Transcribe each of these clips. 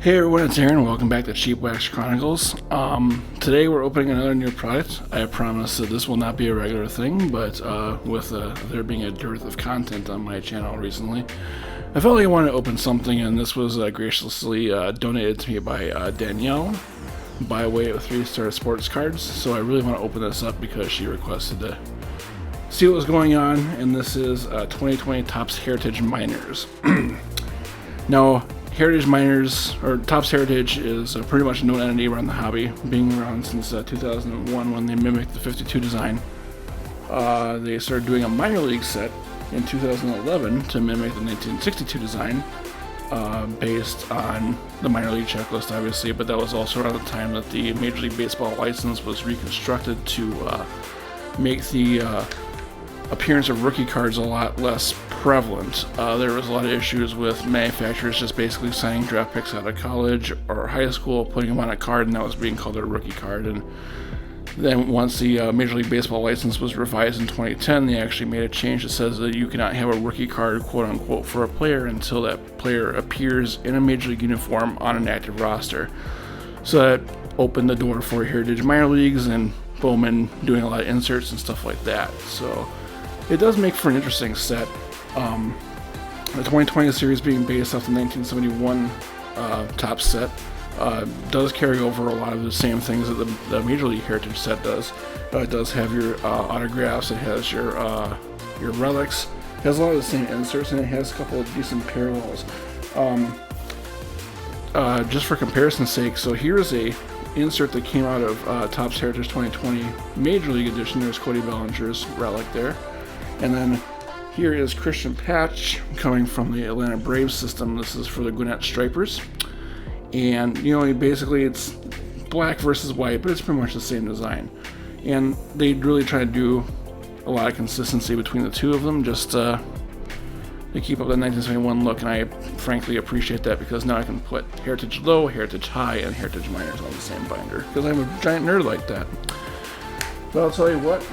Hey everyone, it's Aaron. Welcome back to Cheap Wax Chronicles. Today we're opening another new product. I promise that this will not be a regular thing, but with there being a dearth of content on my channel recently, I felt like I wanted to open something, and this was graciously donated to me by Danielle by way of 3-star sports cards. So I really want to open this up because she requested to see what was going on, and this is 2020 Topps Heritage Minors. Now, Heritage Minors, or Topps Heritage, is pretty much a known entity around the hobby, being around since 2001 when they mimicked the 52 design. They started doing a minor league set in 2011 to mimic the 1962 design, based on the minor league checklist, obviously, but that was also around the time that the Major League Baseball license was reconstructed to make the appearance of rookie cards a lot less prevalent. There was a lot of issues with manufacturers just basically signing draft picks out of college or high school, putting them on a card, and that was being called a rookie card. And then once the Major League Baseball license was revised in 2010, they actually made a change that says that you cannot have a rookie card, quote unquote, for a player until that player appears in a Major League uniform on an active roster. So that opened the door for Heritage Minor Leagues and Bowman doing a lot of inserts and stuff like that. So it does make for an interesting set. The 2020 series being based off the 1971 Topps set does carry over a lot of the same things that the Major League Heritage set does. It does have your autographs, it has your relics, it has a lot of the same inserts, and it has a couple of decent parallels. Just for comparison's sake, so here's a insert that came out of Topps Heritage 2020 Major League Edition. There's Cody Bellinger's relic there. And then here is Christian Patch coming from the Atlanta Braves system. This is for the Gwinnett Stripers. And, basically it's black versus white, but it's pretty much the same design. And they really try to do a lot of consistency between the two of them, just to keep up that 1971 look. And I frankly appreciate that, because now I can put Heritage Low, Heritage High, and Heritage Minors on the same binder, because I'm a giant nerd like that. But I'll tell you what,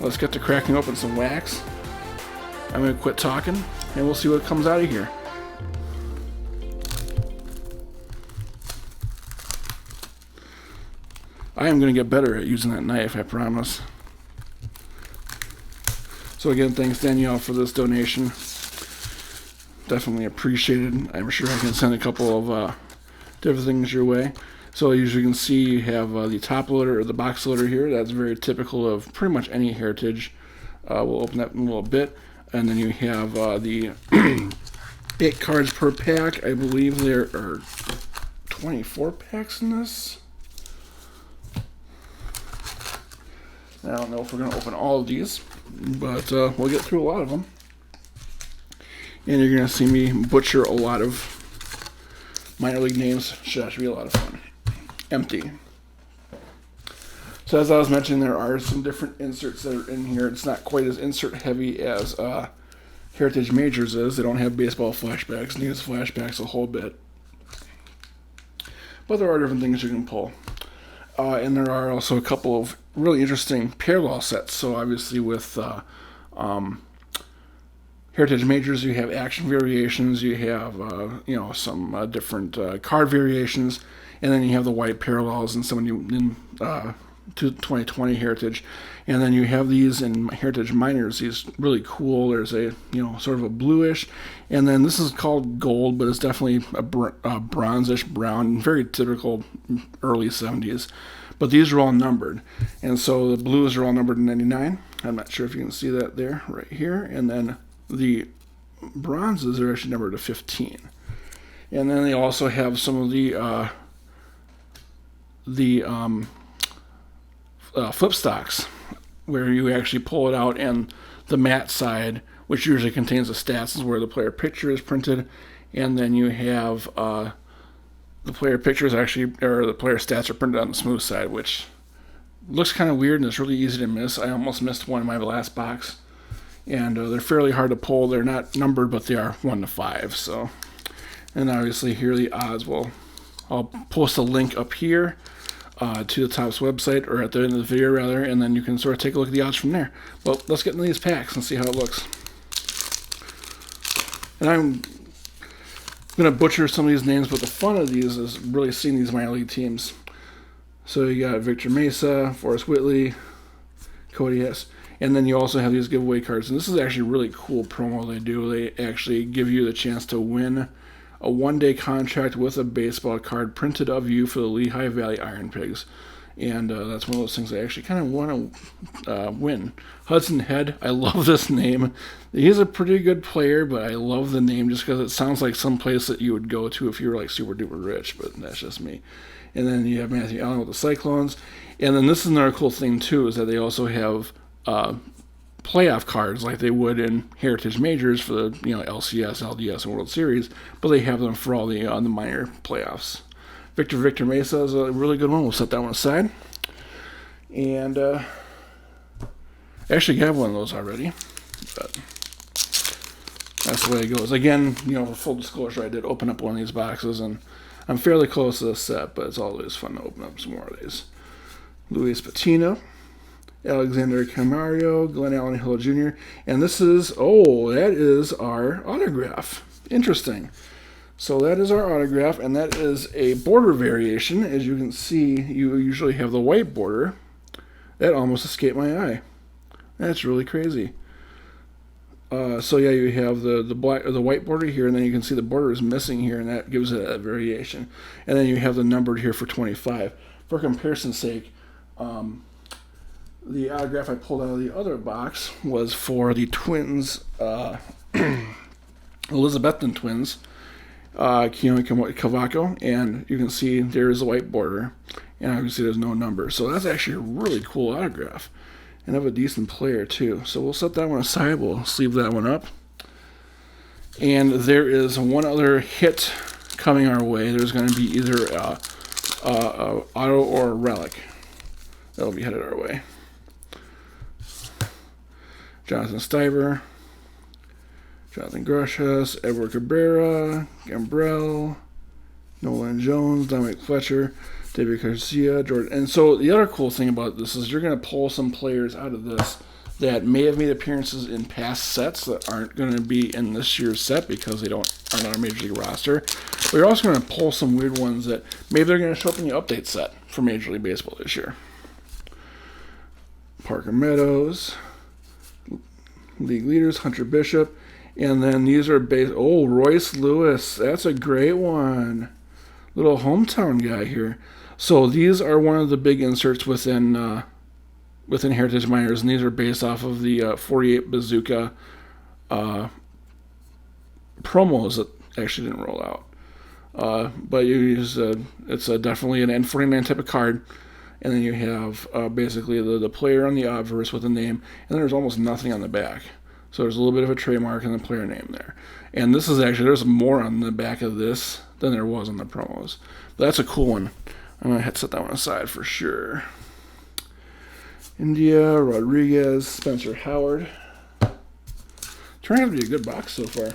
let's get to cracking open some wax. I'm going to quit talking, and we'll see what comes out of here. I am going to get better at using that knife, I promise. So again, thanks Danielle for this donation. Definitely appreciated. I'm sure I can send a couple of different things your way. So as you can see, you have the top loader, or the box loader here. That's very typical of pretty much any Heritage. We'll open that in a little bit. And then you have the 8 cards per pack. I believe there are 24 packs in this. I don't know if we're going to open all of these, but we'll get through a lot of them. And you're going to see me butcher a lot of minor league names. Should actually be a lot of fun. Empty. So as I was mentioning, there are some different inserts that are in here. It's not quite as insert heavy as Heritage Majors is. They don't have baseball flashbacks. News flashbacks a whole bit. But there are different things you can pull. And there are also a couple of really interesting parallel sets. So obviously with Heritage Majors, you have action variations, you have some different card variations, and then you have the white parallels and some to 2020 Heritage. And then you have these in Heritage Minors, these really cool. There's a sort of a bluish, and then this is called gold, but it's definitely a bronzish brown, very typical early 70s. But these are all numbered, and so the blues are all numbered 99. I'm not sure if you can see that there, right here. And then the bronzes are actually numbered to 15. And then they also have some of the flip stocks, where you actually pull it out, and the matte side, which usually contains the stats, is where the player picture is printed, and then you have the player pictures or the player stats are printed on the smooth side, which looks kind of weird and it's really easy to miss. I almost missed one in my last box, and they're fairly hard to pull. They're not numbered, but they are 1 to 5. So, and obviously here are the odds. I'll post a link up here to the Topps website, or at the end of the video rather, and then you can sort of take a look at the odds from there. Well, let's get into these packs and see how it looks. And going to butcher some of these names, but the fun of these is really seeing these minor league teams. So you got Victor Mesa, Forrest Whitley, Cody Hess. And then you also have these giveaway cards. And this is actually a really cool promo they do. They actually give you the chance to win a one-day contract with a baseball card printed of you for the Lehigh Valley Iron Pigs. And that's one of those things I actually kind of want to win. Hudson Head, I love this name. He's a pretty good player, but I love the name just because it sounds like some place that you would go to if you were like super duper rich, but that's just me. And then you have Matthew Allen with the Cyclones. And then this is another cool thing, too, is that they also have playoff cards like they would in Heritage Majors for the LCS, LDS, and World Series, but they have them for all the minor playoffs. Victor Mesa is a really good one. We'll set that one aside. And actually got one of those already, but that's the way it goes. Again, for full disclosure, I did open up one of these boxes, and I'm fairly close to the set, but it's always fun to open up some more of these. Luis Patino, Alexander Camario, Glenn Allen Hill Jr., and this is, that is our autograph. Interesting. So that is our autograph, and that is a border variation. As you can see, you usually have the white border. That almost escaped my eye. That's really crazy. So yeah, you have the white border here, and then you can see the border is missing here, and that gives it a variation. And then you have the numbered here for 25. For comparison's sake, the autograph I pulled out of the other box was for the twins, Elizabethan twins, Keone Cavaco, and you can see there is a white border, and obviously there's no number. So that's actually a really cool autograph, and of a decent player too. So we'll set that one aside. We'll sleeve that one up. And there is one other hit coming our way. There's going to be either auto or a relic that'll be headed our way. Jonathan Stiver, Jonathan Grushas, Edward Cabrera, Gambrell, Nolan Jones, Dominic Fletcher, David Garcia, Jordan. And so the other cool thing about this is you're going to pull some players out of this that may have made appearances in past sets that aren't going to be in this year's set because they aren't on our Major League roster. But you're also going to pull some weird ones that maybe they're going to show up in the update set for Major League Baseball this year. Parker Meadows, league leaders, Hunter Bishop, and then these are Royce Lewis. That's a great one. Little hometown guy here. So these are one of the big inserts within Heritage Minors, and these are based off of the 48 Bazooka promos that actually didn't roll out. But you use it's definitely an N49 type of card. And then you have basically the player on the obverse with a name, and then there's almost nothing on the back. So there's a little bit of a trademark and the player name there. And this is actually, there's more on the back of this than there was on the promos. But that's a cool one. I'm going to set that one aside for sure. India, Rodriguez, Spencer Howard. Turning out to be a good box so far.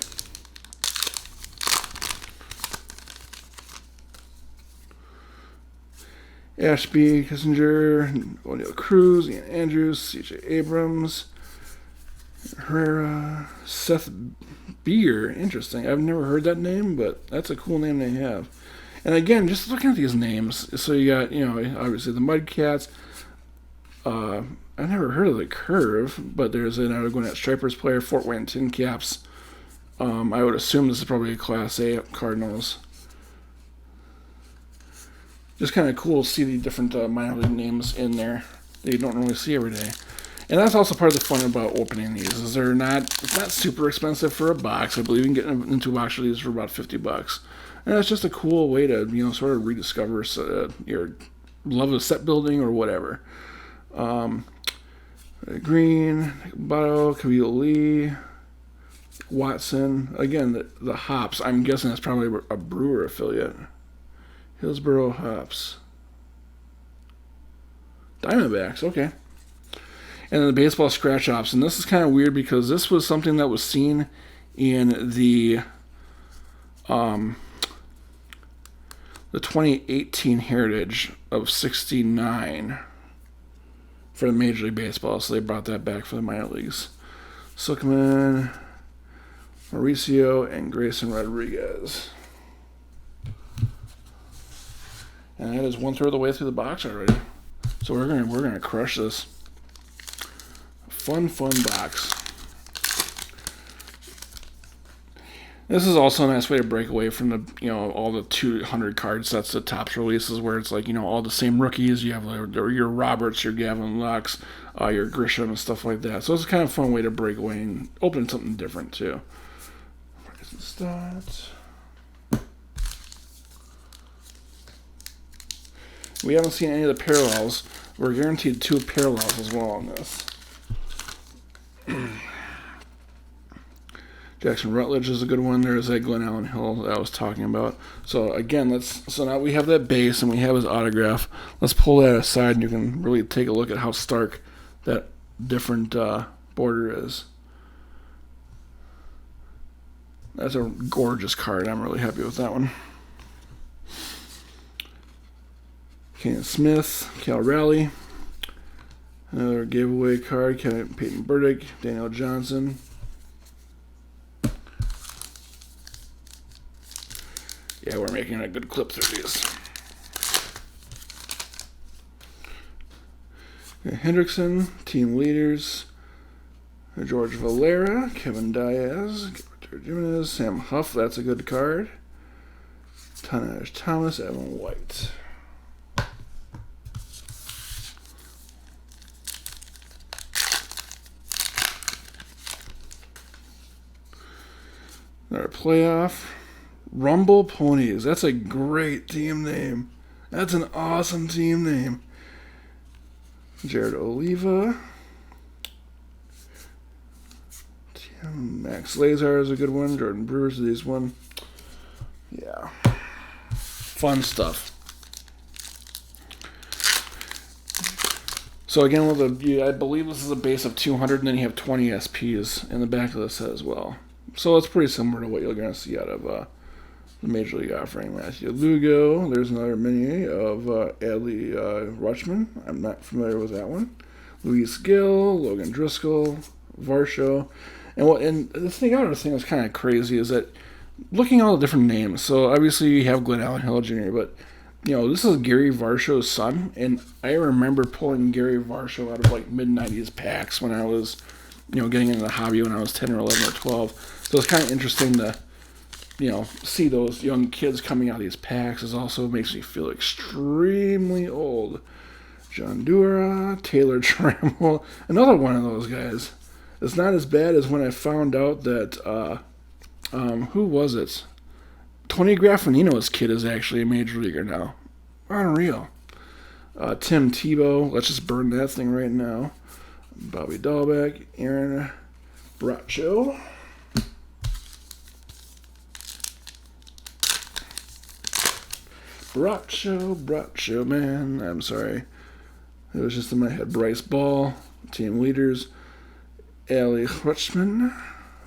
Ashby, Kissinger, O'Neill Cruz, Ian Andrews, C.J. Abrams, Herrera, Seth Beer. Interesting. I've never heard that name, but that's a cool name they have. And again, just looking at these names, so you got, obviously the Mudcats. I've never heard of the Curve, but there's another Gwinnett Stripers player, Fort Wayne Tin Caps. I would assume this is probably a Class A Cardinals. Just kind of cool to see the different minor league names in there that you don't really see every day. And that's also part of the fun about opening these, is it's not super expensive for a box. I believe you can get into a box of these for about $50. And that's just a cool way to, sort of rediscover your love of set building or whatever. Green, Bato, Kavil Lee, Watson. Again, the hops, I'm guessing that's probably a Brewer affiliate. Hillsboro Hops. Diamondbacks, okay. And then the baseball scratch ops. And this is kind of weird because this was something that was seen in the 2018 Heritage of 69 for the Major League Baseball. So they brought that back for the minor leagues. Silkman, Mauricio, and Grayson Rodriguez. And that is 1/3 of the way through the box already. So we're gonna crush this. Fun box. This is also a nice way to break away from the, all the 200 card sets, the Topps releases, where it's like, all the same rookies. You have your Roberts, your Gavin Lux, your Grisham, and stuff like that. So it's kind of a fun way to break away and open something different too. Price and stats. We haven't seen any of the parallels. We're guaranteed 2 parallels as well on this. Jackson Rutledge is a good one. There's that Glenn Allen Hill that I was talking about. So again, so now we have that base and we have his autograph. Let's pull that aside and you can really take a look at how stark that different border is. That's a gorgeous card. I'm really happy with that one. Kenan Smith, Cal Raleigh. Another giveaway card, Peyton Burdick, Daniel Johnson. Yeah, we're making a good clip through these. Hendrickson, team leaders. George Valera, Kevin Diaz, Jimenez, Sam Huff, that's a good card. Tanaj Thomas, Evan White. Another playoff. Rumble Ponies. That's a great team name. That's an awesome team name. Jared Oliva. Max Lazar is a good one. Jordan Brewer's this one. Yeah. Fun stuff. So again, I believe this is a base of 200, and then you have 20 SPs in the back of the set as well. So it's pretty similar to what you're going to see out of the Major League offering. Matthew Lugo. There's another mini of Adley Rutschman. I'm not familiar with that one. Luis Gill, Logan Driscoll, Varsho. And the thing that's kind of crazy is that looking at all the different names. So obviously you have Glenn Allen Hill Jr., but this is Gary Varsho's son, and I remember pulling Gary Varsho out of like mid-90s packs when I was, getting into the hobby when I was 10 or 11 or 12. So it's kind of interesting to, see those young kids coming out of these packs. It also makes me feel extremely old. John Dura, Taylor Trammell, another one of those guys. It's not as bad as when I found out that, who was it? Tony Graffinino's kid is actually a major leaguer now. Unreal. Tim Tebow, let's just burn that thing right now. Bobby Dahlbeck, Aaron Bracho. Bracho, man. I'm sorry. It was just in my head. Bryce Ball, team leaders. Adley Rutschman,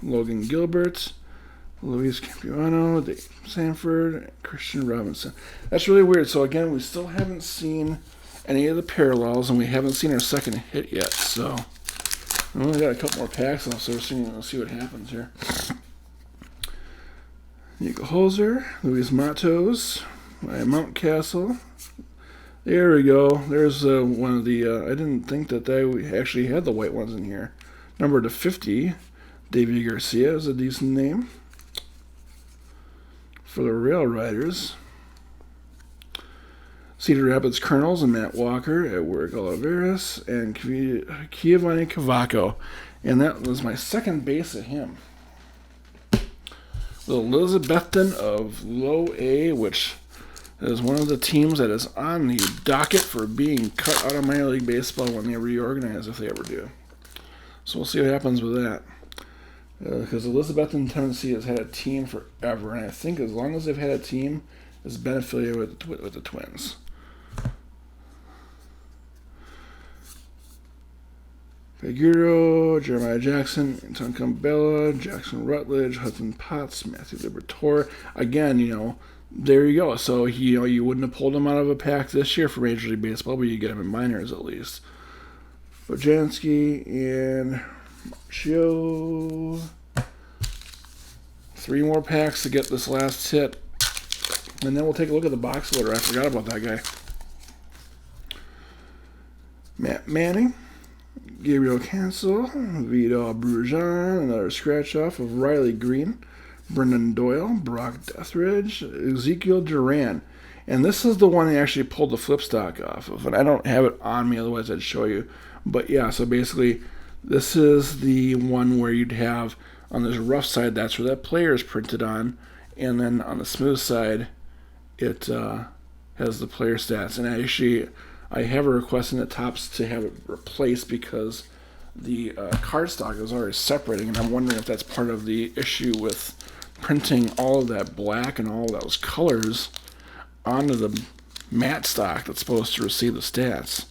Logan Gilbert, Luis Capuano, Dave Sanford, Christian Robinson. That's really weird. So again, we still haven't seen any of the parallels, and we haven't seen our second hit yet. So we only got a couple more packs left, so we'll see what happens here. Nico Holzer, Luis Matos, Mountcastle. There we go. There's one of the. I didn't think that we actually had the white ones in here. Number to 50, Davey Garcia is a decent name. For the Rail Riders, Cedar Rapids Colonels and Matt Walker, Edward Oliveras, and Giovanni Cavaco. And that was my second base of him. The Elizabethton of Low A, which is one of the teams that is on the docket for being cut out of minor league baseball when they reorganize, if they ever do. So we'll see what happens with that. Because Elizabethton, Tennessee has had a team forever, and I think as long as they've had a team, it's been affiliated with the Twins. Figueroa, Jeremiah Jackson, Anton Campbell, Jackson Rutledge, Hudson Potts, Matthew Liberatore. Again, there you go. So you wouldn't have pulled him out of a pack this year for Major League Baseball, but you get him in minors at least. Bojanski and Marcio. 3 more packs to get this last hit. And then we'll take a look at the box loader. I forgot about that guy. Matt Manning, Gabriel Cancel, Vidal Brujan, another scratch off of Riley Green, Brendan Doyle, Brock Deathridge, Ezekiel Duran. And this is the one they actually pulled the flip stock off of. And I don't have it on me, otherwise I'd show you. But yeah, so basically this is the one where you'd have on this rough side, that's where that player is printed on. And then on the smooth side, it has the player stats. And actually, I have a request in the Topps to have it replaced because the cardstock is already separating, and I'm wondering if that's part of the issue with printing all of that black and all of those colors onto the matte stock that's supposed to receive the stats.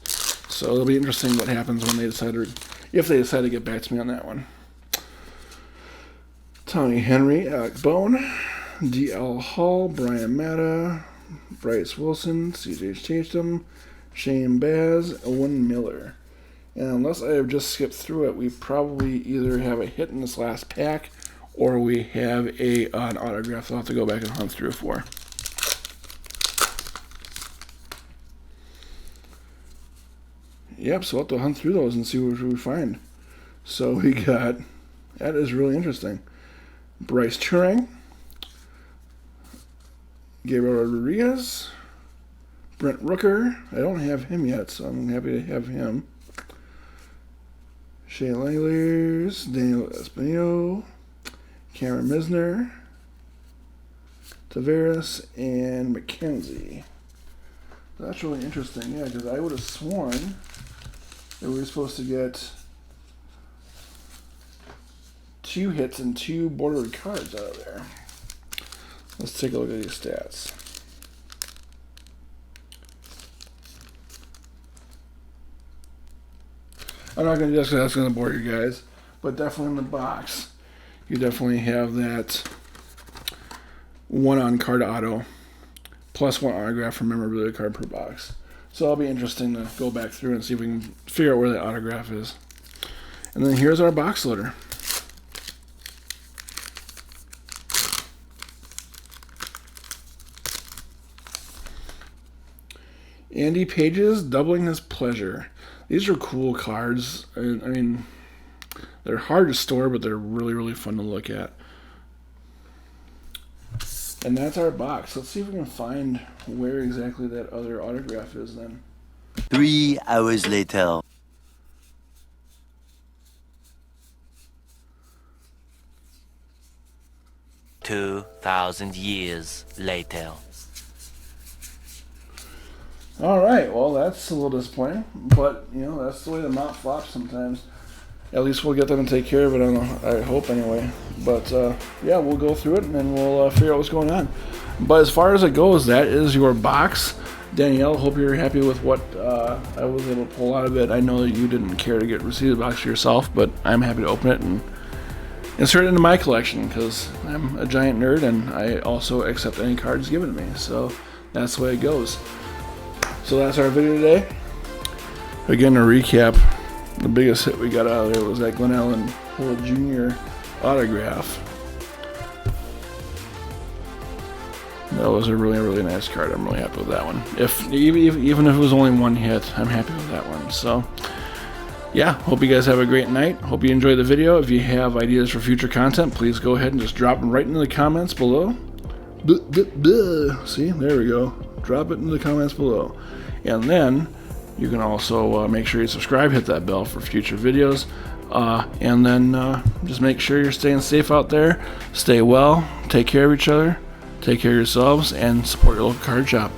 So it'll be interesting what happens when they decide, or if they decide to get back to me on that one. Tommy Henry, Alec Bone, D.L. Hall, Brian Matta, Bryce Wilson, C.J. Tatum, Shane Baz, Owen Miller. And unless I have just skipped through it, we probably either have a hit in this last pack or we have an autograph I'll have to go back and hunt through for. Yep, so we'll have to hunt through those and see what we find. So we got, that is really interesting. Bryce Turing, Gabriel Rodriguez, Brent Rooker. I don't have him yet, so I'm happy to have him. Shea Langeliers, Daniel Espino, Cameron Misner, Tavares, and McKenzie. That's really interesting, yeah, because I would have sworn that we were supposed to get 2 hits and 2 bordered cards out of there. Let's take a look at these stats. I'm not going to just that's going to bore you guys, but definitely in the box, you definitely have that 1 on-card auto plus 1 autograph for memorabilia card per box. So it'll be interesting to go back through and see if we can figure out where that autograph is. And then here's our box loader. Andy Pages, Doubling His Pleasure. These are cool cards. I mean, they're hard to store, but they're really, really fun to look at. And that's our box. Let's see if we can find where exactly that other autograph is then. 3 hours later. "2,000 years later." All right, well, that's a little disappointing, but, you know, that's the way the mount flops sometimes. At least we'll get them and take care of it, I hope, anyway. But, yeah, we'll go through it, and then we'll figure out what's going on. But as far as it goes, that is your box. Danielle, hope you're happy with what I was able to pull out of it. I know that you didn't care to receive the box yourself, but I'm happy to open it and insert it into my collection, because I'm a giant nerd, and I also accept any cards given to me. So that's the way it goes. So that's our video today. Again, to recap, the biggest hit we got out of there was that Glenn Allen Hill Jr. autograph. That was a really, really nice card. I'm really happy with that one. Even if it was only 1 hit, I'm happy with that one. So, yeah, hope you guys have a great night. Hope you enjoyed the video. If you have ideas for future content, please go ahead and just drop them right into the comments below. See, there we go. Drop it in the comments below. And then you can also make sure you subscribe, hit that bell for future videos, and then just make sure you're staying safe out there. Stay well, take care of each other, take care of yourselves, and support your local card shop.